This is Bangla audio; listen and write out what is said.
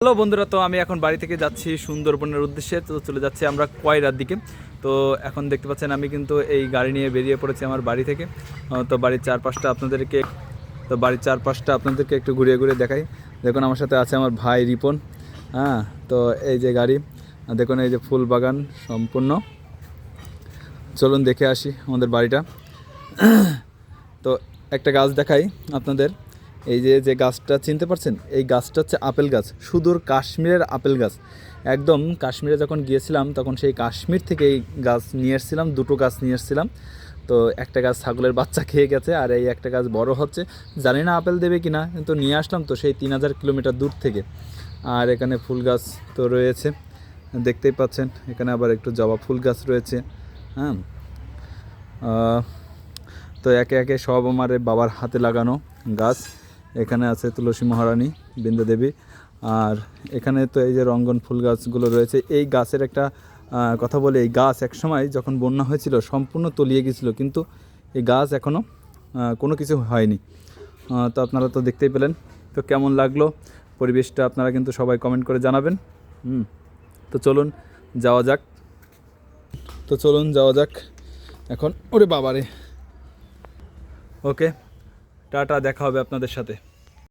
হ্যালো বন্ধুরা, তো আমি এখন বাড়ি থেকে যাচ্ছি সুন্দরবনের উদ্দেশ্যে। তো চলে যাচ্ছি আমরা কয়রার দিকে। তো এখন দেখতে পাচ্ছেন আমি কিন্তু এই গাড়ি নিয়ে বেরিয়ে পড়েছি আমার বাড়ি থেকে। তো বাড়ির চারপাশটা আপনাদেরকে একটু ঘুরিয়ে ঘুরিয়ে দেখাই। দেখুন আমার সাথে আছে আমার ভাই রিপন। হ্যাঁ, তো এই যে গাড়ি, দেখুন এই যে ফুল বাগান সম্পূর্ণ। চলুন দেখে আসি আমাদের বাড়িটা। তো একটা গাছ দেখাই আপনাদের। এই যে যে গাছটা চিনতে পারছেন, এই গাছটা হচ্ছে আপেল গাছ, সুদূর কাশ্মীরের আপেল গাছ। একদম কাশ্মীরে যখন গিয়েছিলাম তখন সেই কাশ্মীর থেকে এই গাছ নিয়ে এসেছিলাম, দুটো গাছ নিয়ে এসেছিলাম। তো একটা গাছ ছাগলের বাচ্চা খেয়ে গেছে, আর এই একটা গাছ বড় হচ্ছে, জানি না আপেল দেবে কিনা, কিন্তু নিয়ে আসলাম তো সেই 3000 কিলোমিটার দূর থেকে। আর এখানে ফুল গাছ তো রয়েছে, দেখতেই পাচ্ছেন। এখানে আবার একটু জবা ফুল গাছ রয়েছে। হ্যাঁ, তো একে একে সব আমার বাবার হাতে লাগানো গাছ। এখানে আছে তুলসী মহারানী, বৃন্দা দেবী, আর এখানে তো এই যে রঙ্গন ফুল গাছগুলো রয়েছে। এই গাছের একটা কথা বলি, এই গাছ একসময় যখন বন্যা হয়েছিল সম্পূর্ণ তলিয়ে গিয়েছিলো, কিন্তু এই গাছ এখনও কোনো কিছু হয়নি। তো আপনারা তো দেখতেই পেলেন। তো কেমন লাগলো পরিবেশটা আপনারা কিন্তু সবাই কমেন্ট করে জানাবেন। তো চলুন যাওয়া যাক এখন। ওরে বাবারে, ওকে, টাটা, দেখা হবে আপনাদের সাথে।